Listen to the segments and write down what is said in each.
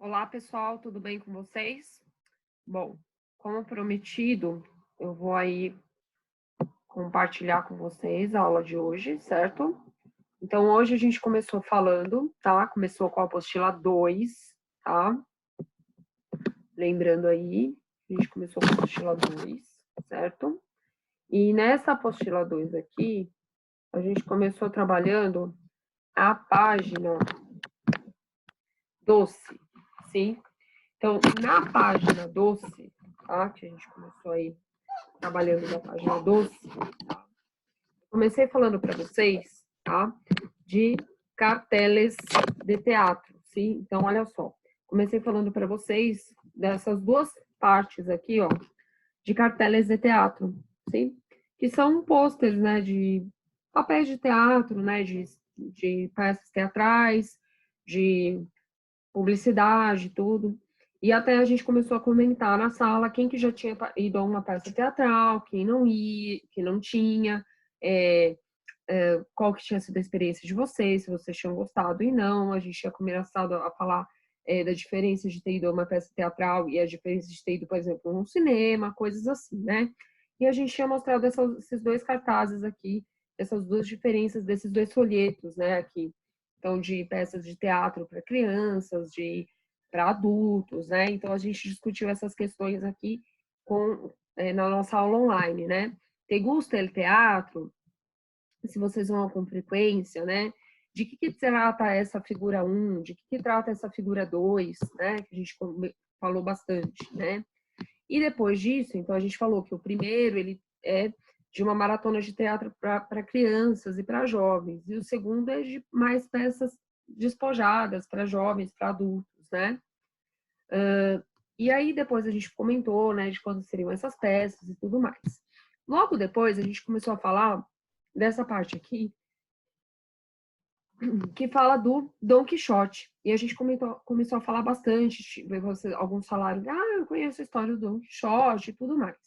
Olá, pessoal, tudo bem com vocês? Bom, como prometido, eu vou aí compartilhar com vocês a aula de hoje, certo? Então, hoje a gente começou falando, tá? Começou com a apostila 2, tá? Lembrando aí, a gente começou com a apostila 2, certo? E nessa apostila 2 aqui, a gente começou trabalhando a página 12, sim? Então, na página 12, tá? Que a gente começou aí trabalhando na página 12, tá? Comecei falando para vocês, tá? De carteles de teatro, sim? Então, olha só. Comecei falando para vocês dessas duas partes aqui, ó, de carteles de teatro, sim? Que são pôsteres, né, de papéis de teatro, né, de peças teatrais, de publicidade, tudo. E até a gente começou a comentar na sala quem que já tinha ido a uma peça teatral, quem não ia, quem não tinha, é, qual que tinha sido a experiência de vocês, se vocês tinham gostado e não. A gente tinha começado a falar da diferença de ter ido a uma peça teatral e a diferença de ter ido, por exemplo, num cinema, coisas assim, né? E a gente tinha mostrado esses dois cartazes aqui, essas duas diferenças desses dois folhetos, né, aqui. Então, de peças de teatro para crianças, para adultos, né? Então, a gente discutiu essas questões aqui na nossa aula online, né? Te gusta el teatro? Se vocês vão com frequência, né? De que trata essa figura 1, de que trata essa figura 2, né? Que a gente falou bastante, né? E depois disso, então a gente falou que o primeiro ele é de uma maratona de teatro para crianças e para jovens, e o segundo é de mais peças despojadas para jovens, para adultos, né? E aí depois a gente comentou, né, de quando seriam essas peças e tudo mais. Logo depois a gente começou a falar dessa parte aqui, que fala do Dom Quixote. E a gente começou a falar bastante, alguns falaram, eu conheço a história do Dom Quixote e tudo mais.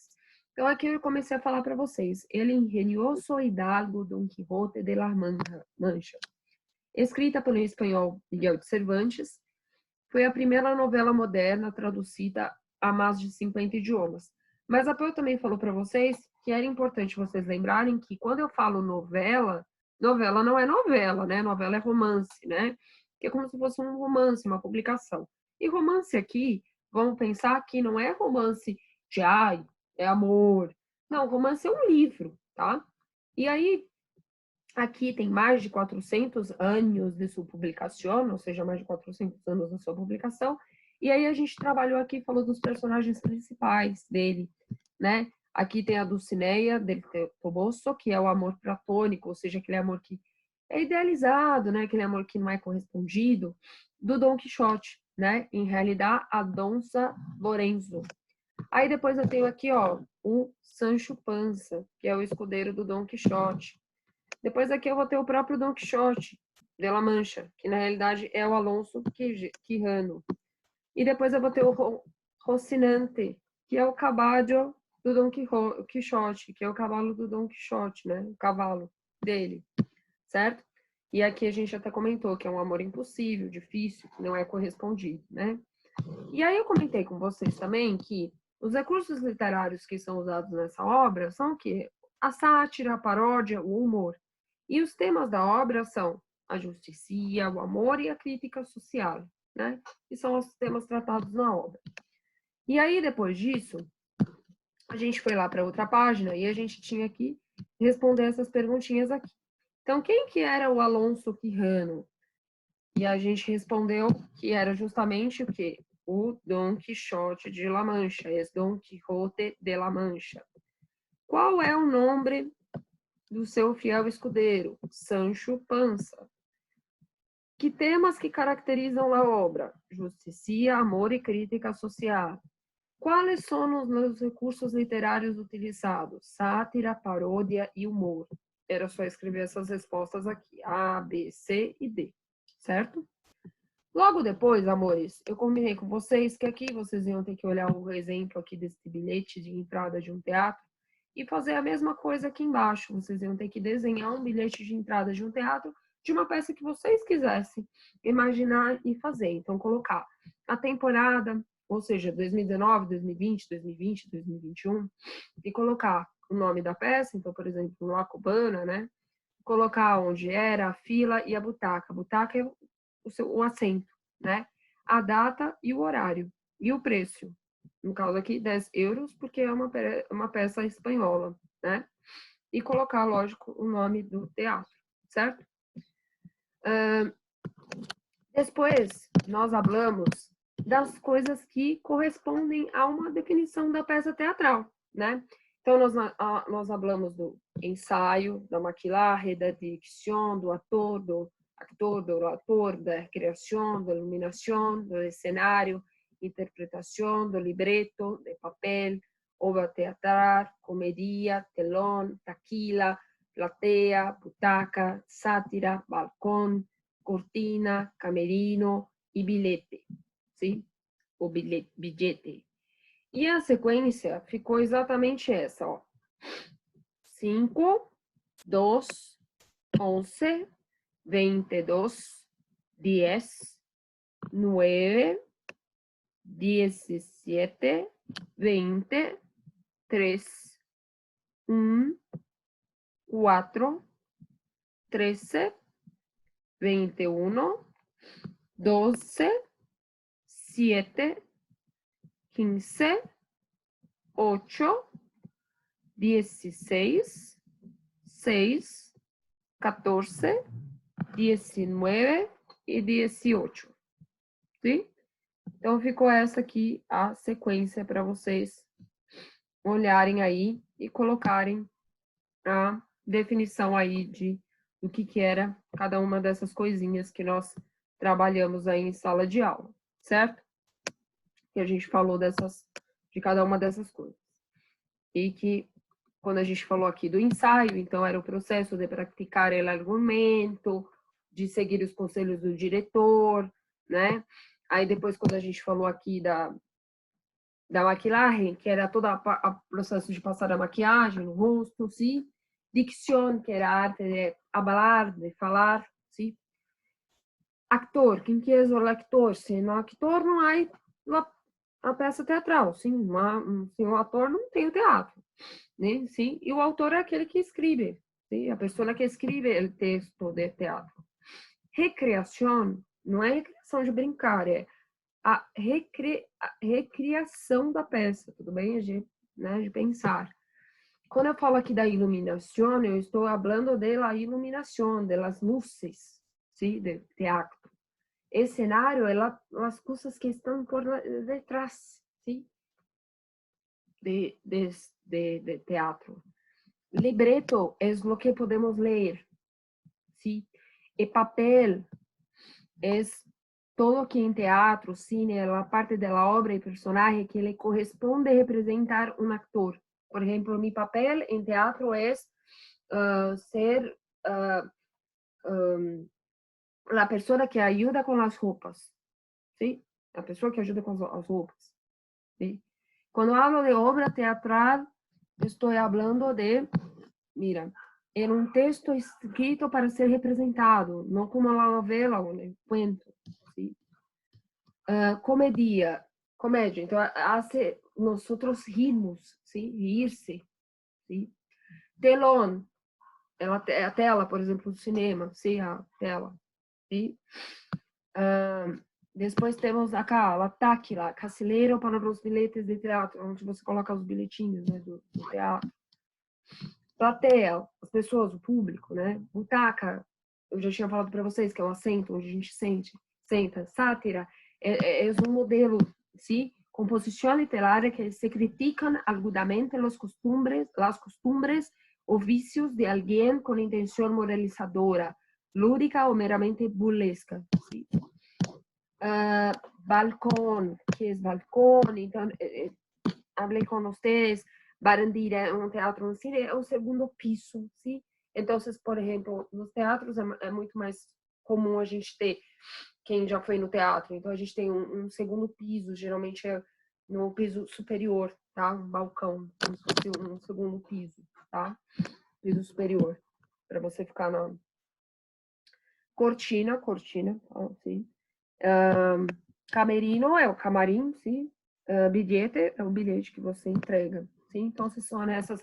Então aqui eu comecei a falar para vocês. Ele ingenioso hidalgo Dom Quixote de la Mancha, escrita pelo espanhol Miguel de Cervantes, foi a primeira novela moderna traduzida a mais de 50 idiomas. Mas a Peu também falou para vocês que era importante vocês lembrarem que quando eu falo novela, novela não é novela, né? Novela é romance, né? Que é como se fosse um romance, uma publicação. E romance aqui, vamos pensar que não é romance de ai, é amor. Não, romance é um livro, tá? E aí, aqui tem mais de 400 anos de sua publicação, ou seja, mais de 400 anos da sua publicação. E aí a gente trabalhou aqui, falou dos personagens principais dele, né? Aqui tem a Dulcinea del Toboso, que é o amor platônico, ou seja, aquele amor que é idealizado, né? Aquele amor que não é correspondido, do Dom Quixote, né? Em realidade, a Donza Lorenzo. Aí depois eu tenho aqui, ó, o Sancho Panza, que é o escudeiro do Dom Quixote. Depois aqui eu vou ter o próprio Don Quixote de La Mancha, que na realidade é o Alonso Quijano. E depois eu vou ter o Rocinante, que é o caballo do Don Quixote, que é o cavalo do Don Quixote, né? O cavalo dele, certo? E aqui a gente até comentou que é um amor impossível, difícil, que não é correspondido, né? E aí eu comentei com vocês também que os recursos literários que são usados nessa obra são o quê? A sátira, a paródia, o humor. E os temas da obra são a justiça, o amor e a crítica social, né? Que são os temas tratados na obra. E aí, depois disso, a gente foi lá para outra página e a gente tinha que responder essas perguntinhas aqui. Então, quem que era o Alonso Quijano? E a gente respondeu que era justamente o quê? O Dom Quixote de La Mancha, esse Dom Quixote de La Mancha. Qual é o nome do seu fiel escudeiro? Sancho Panza. Que temas que caracterizam a obra? Justiça, amor e crítica social. Quais são os recursos literários utilizados? Sátira, paródia e humor. Era só escrever essas respostas aqui, A, B, C e D, certo? Logo depois, amores, eu combinei com vocês que aqui vocês iam ter que olhar o exemplo aqui desse bilhete de entrada de um teatro e fazer a mesma coisa aqui embaixo. Vocês iam ter que desenhar um bilhete de entrada de um teatro de uma peça que vocês quisessem imaginar e fazer. Então, colocar a temporada, ou seja, 2019, 2020, 2020, 2021, e colocar o nome da peça, então, por exemplo, La Cubana, né? Colocar onde era, a fila e a butaca. A butaca é o assento, né? A data e o horário. E o preço. No caso aqui, 10 euros, porque é uma peça espanhola, né? E colocar, lógico, o nome do teatro, certo? Depois, nós falamos das coisas que correspondem a uma definição da peça teatral, né? Então, nós falamos do ensaio, da maquillaje, da dicção, do ator, da criação, da iluminação, do cenário, interpretação, do libreto, de papel, obra teatral, comedia, telón, taquila, platea, butaca, sátira, balcón, cortina, camerino e bilhete, sim? O bilhete. E a sequência ficou exatamente essa, ó. 5, 2, 11, 22, 10, 9, 17, 20, 3, 1, 4, 13, 21, 12, 7, 15, 8, 16, 6, 14, 19 e 18. Sim? Então, ficou essa aqui a sequência para vocês olharem aí e colocarem a definição aí do que era cada uma dessas coisinhas que nós trabalhamos aí em sala de aula, certo? Que a gente falou de cada uma dessas coisas. E que, quando a gente falou aqui do ensaio, então era o processo de praticar o argumento, de seguir os conselhos do diretor, né? Aí depois, quando a gente falou aqui da maquilagem, que era todo o processo de passar a maquiagem no rosto, sim? Dicción, que era a arte de falar, sim? Actor, quem que é o actor? Sem o actor não há a peça teatral, sim? Sem o ator não tem o teatro, né? Sim? E o autor é aquele que escreve, sim? A pessoa que escreve o texto de teatro. Recriação não é recriação de brincar, é a recriação da peça, tudo bem? De pensar. Quando eu falo aqui da iluminação, eu estou falando da iluminação, das luzes, ¿sí? De teatro. Escenario é as coisas que estão por detrás, ¿sí? de teatro. Libreto é o que podemos ler, ¿sí? E papel é todo que em teatro, cine, a parte da obra e personagem que lhe corresponde representar um actor. Por exemplo, mi papel em teatro é ser a pessoa que ajuda com as roupas, ¿sí? A pessoa que ajuda com as roupas, ¿sí? Quando falo de obra teatral, estou falando de, mira, é um texto escrito para ser representado, não como uma novela ou um cuento, ¿sí? Comédia, então, hace nosotros rimos, ¿sí? Rir-se, ¿sí? Telón, a tela, por exemplo, do cinema, sim, a tela. ¿Sí? Depois temos acá, a táquila, casileiro para os bilhetes de teatro, onde você coloca os bilhetinhos, né, do teatro. Plateia, as pessoas, o público, né? Butaca, eu já tinha falado para vocês que é um assento onde a gente senta. Sátira é um modelo, ¿sí? Composição literária que se criticam agudamente las costumbres o vícios de alguém com intenção moralizadora, lúdica ou meramente burlesca. ¿Sí? Balcón, que é balcón, então, falei com vocês, Barandira, um teatro, um cine, é o segundo piso, sim? Então, por exemplo, nos teatros é muito mais comum a gente ter, quem já foi no teatro, então a gente tem um segundo piso, geralmente é no piso superior, tá? Um balcão, como se fosse um segundo piso, tá? Piso superior, para você ficar cortina, sim. Camerino é o camarim, sim. Bilhete é o bilhete que você entrega, sim. Então, são essas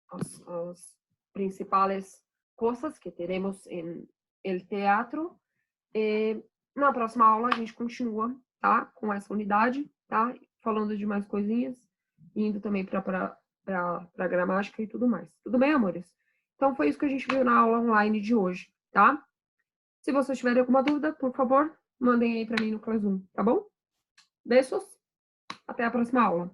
as principais coisas que teremos em el teatro. E na próxima aula a gente continua, tá? Com essa unidade, tá? Falando de mais coisinhas, indo também para gramática e tudo mais. Tudo bem, amores? Então, foi isso que a gente viu na aula online de hoje, tá? Se vocês tiverem alguma dúvida, por favor, mandem aí para mim no Classroom, tá bom? Beijos, até a próxima aula.